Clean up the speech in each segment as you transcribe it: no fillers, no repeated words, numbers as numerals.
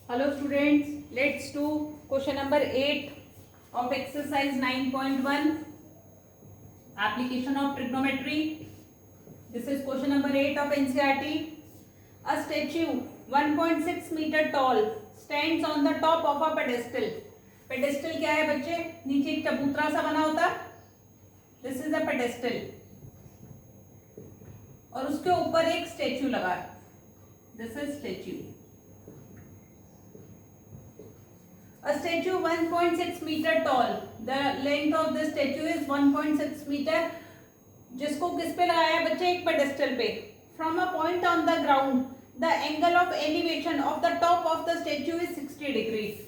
Hello students, let's do question number 8 of exercise 9.1, application of trigonometry. This is question number 8 of NCERT. A statue 1.6 meter tall stands on the top of a pedestal. Pedestal क्या है बच्चे? नीचे एक चबूतरा सा बना होता है. This is a pedestal. और उसके ऊपर एक स्टेच्यू लगा है. This is statue. A statue 1.6 meter tall. The length of the statue is 1.6 meter. जिसको किस पे लगाया है बच्चे? एक पेडेस्टल पे. From a point on the ground, the angle of elevation of the top of the statue is 60 degrees.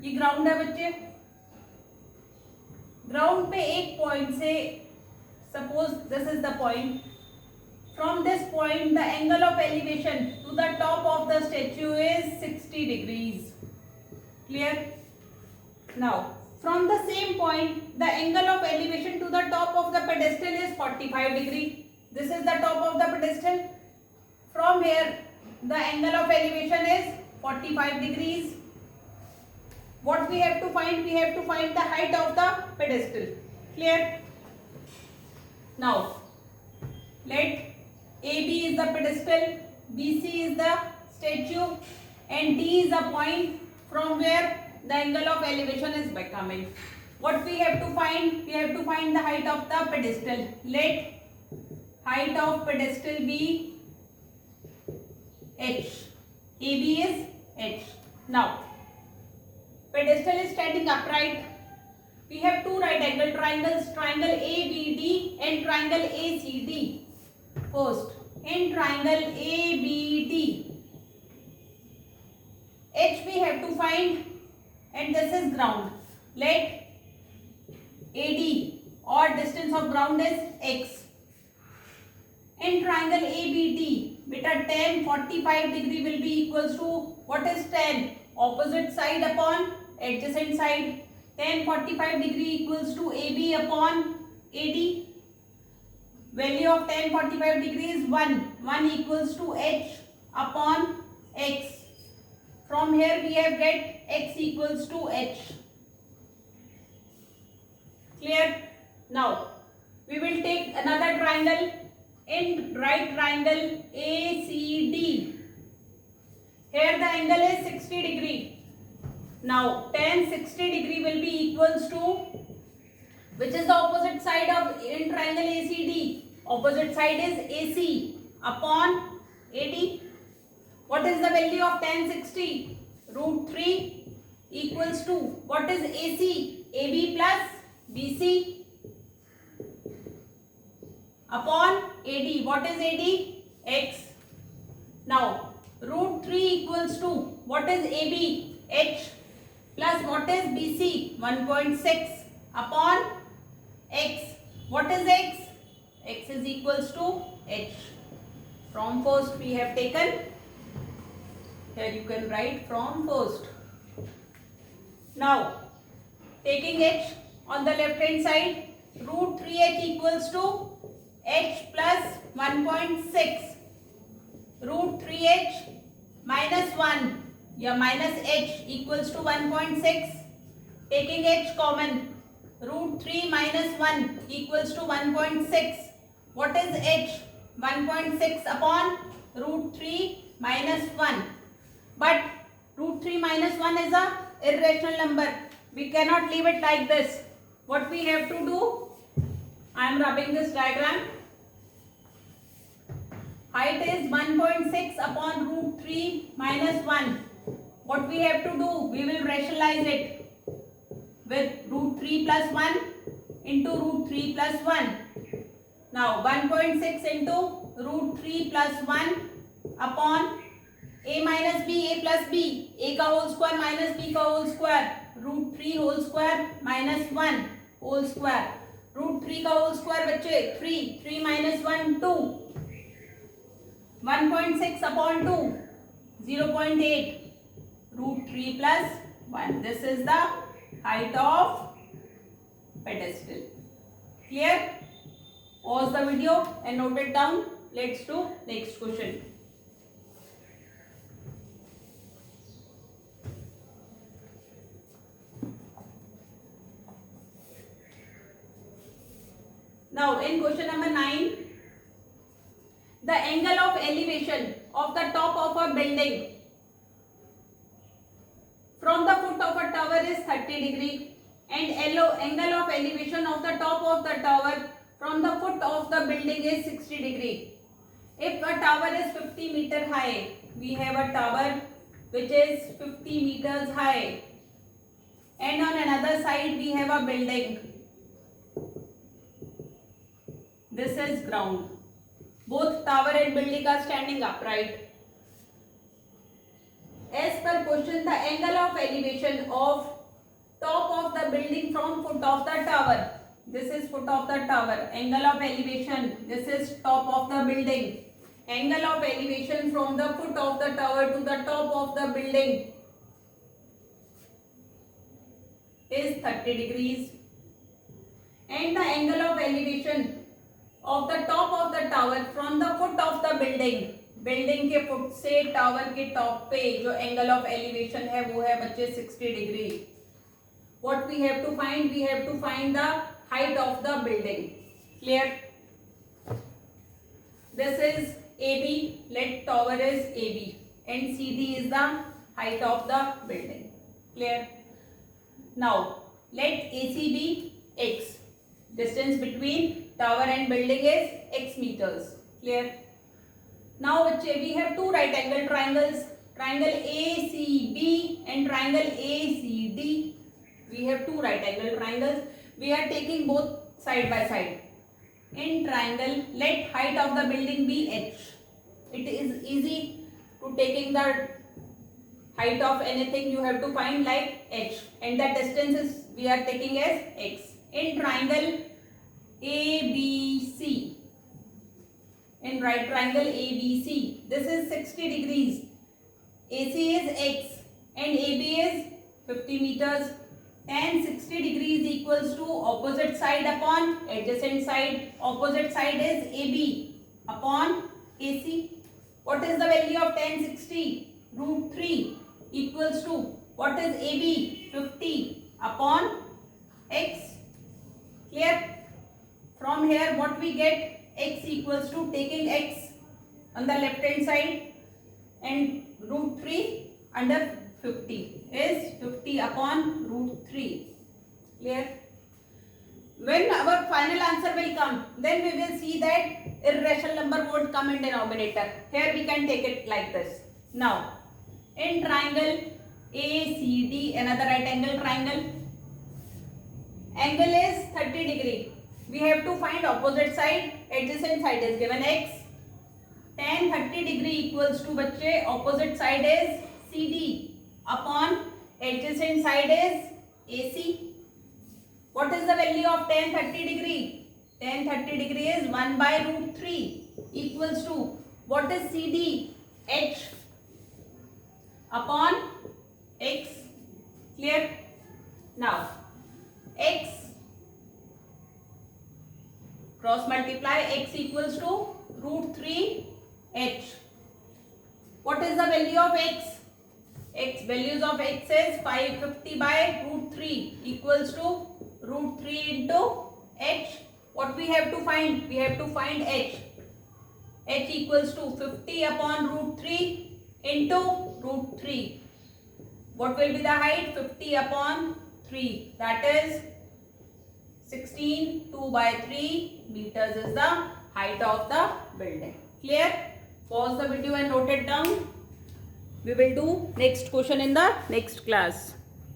ये ground है बच्चे. ग्राउंड पे एक पॉइंट से, suppose this is the point. From this point, the angle of elevation to the top of the statue is 60 degrees. Clear? Now, from the same point, the angle of elevation to the top of the pedestal is 45 degree. This is the top of the pedestal. From here, the angle of elevation is 45 degrees. What we have to find? We have to find the height of the pedestal. Clear? Now, let AB is the pedestal, BC is the statue, and D is the point from where the angle of elevation is becoming. What we have to find? We have to find the height of the pedestal. Let height of pedestal be h. AB is h. Now, pedestal is standing upright. We have two right angle triangles, triangle ABD and triangle ACD. First, in triangle ABD, h we have to find, and this is ground. Let AD or distance of ground is x. In triangle ABD, beta tan 45 degree will be equals to, what is tan? Opposite side upon adjacent side. Tan 45 degree equals to AB upon AD. Value of tan 45 degree is 1. 1 equals to h upon x. From here we have get x equals to h. Clear? Now, we will take another triangle. In right triangle ACD, here the angle is 60 degree. Now, tan 60 degree will be equals to, which is the opposite side of in triangle ACD? Opposite side is AC upon AD. What is the value of tan 60? Root 3 equals to, what is AC? AB plus BC upon AD. What is AD? X. Now, root 3 equals to, what is AB? H plus what is BC? 1.6 upon X. What is X? X is equals to H. From first we have taken. Here you can write from first. Now, taking H on the left hand side, root 3H equals to H plus 1.6. Root 3H minus 1. Yeah, minus H equals to 1.6. Taking H common. Root 3 minus 1 equals to 1.6. What is H? 1.6 upon root 3 minus 1. But root 3 minus 1 is a irrational number. We cannot leave it like this. What we have to do? I am rubbing this diagram. Height is 1.6 upon root 3 minus 1. What we have to do? We will rationalize it with root 3 plus 1 into root 3 plus 1. Now 1.6 into root 3 plus 1 upon a minus b, a plus b, a का whole square minus b का whole square, root 3 whole square minus 1 whole square, root 3 का whole square बच्चे 3, 3 minus 1 2, 1.6 upon 2, 0.8, root 3 plus 1. This is the height of pedestal. Clear? Pause the video and note it down. Let's do next question. Now in question number 9, the angle of elevation of the top of a building from the foot of a tower is 30 degree and angle of elevation of the top of the tower from the foot of the building is 60 degree. If a tower is 50 meter high, we have a tower which is 50 meters high, and on another side we have a building. This is ground. Both tower and building are standing upright. As per question, the angle of elevation of top of the building from foot of the tower. This is foot of the tower. Angle of elevation. This is top of the building. Angle of elevation from the foot of the tower to the top of the building is 30 degrees. And the angle of elevation of the top of the tower from the foot of the building. Building के foot से tower के top पे जो angle of elevation है वो है बच्चे 60 degree. What we have to find? We have to find the height of the building. Clear? This is AB. Let tower is AB and CD is the height of the building. Clear? Now let AC be X. Distance between tower and building is X meters. Clear? Now we have two right angle triangles, triangle ACB and triangle ACD. We have two right angle triangles. We are taking both side by side. In triangle, let height of the building be H. It is easy to taking the height of anything, you have to find like H, and the distance is we are taking as X. In triangle ABC, in right triangle ABC, this is 60 degrees. AC is X and AB is 50 meters. And 60 degrees equals to opposite side upon adjacent side. Opposite side is AB upon AC. What is the value of tan 60? Root 3 equals to what is AB? 50 upon X. Clear? From here what we get? X equals to taking X on the left hand side and root 3 under 50 is 50 upon root 3. Clear? When our final answer will come, then we will see that irrational number would come in denominator. Here we can take it like this. Now, in triangle ACD, another right angle triangle, angle is 30 degree. We have to find opposite side. Adjacent side is given X. Tan 30 degree equals to बच्चे opposite side is CD upon adjacent side is AC. What is the value of tan 30 degree? Tan 30 degree is 1 by root 3 equals to what is CD? H upon X. Clear? Now X cross multiply, X equals to root 3 H. What is the value of X? X, values of X is 550 by root 3 equals to root 3 into H. What we have to find? We have to find H. H equals to 50 upon root 3 into root 3. What will be the height? 50 upon 3. That is 16. 2 by 3 meters is the height of the building. Clear? Pause the video and note it down. We will do next question in the next class.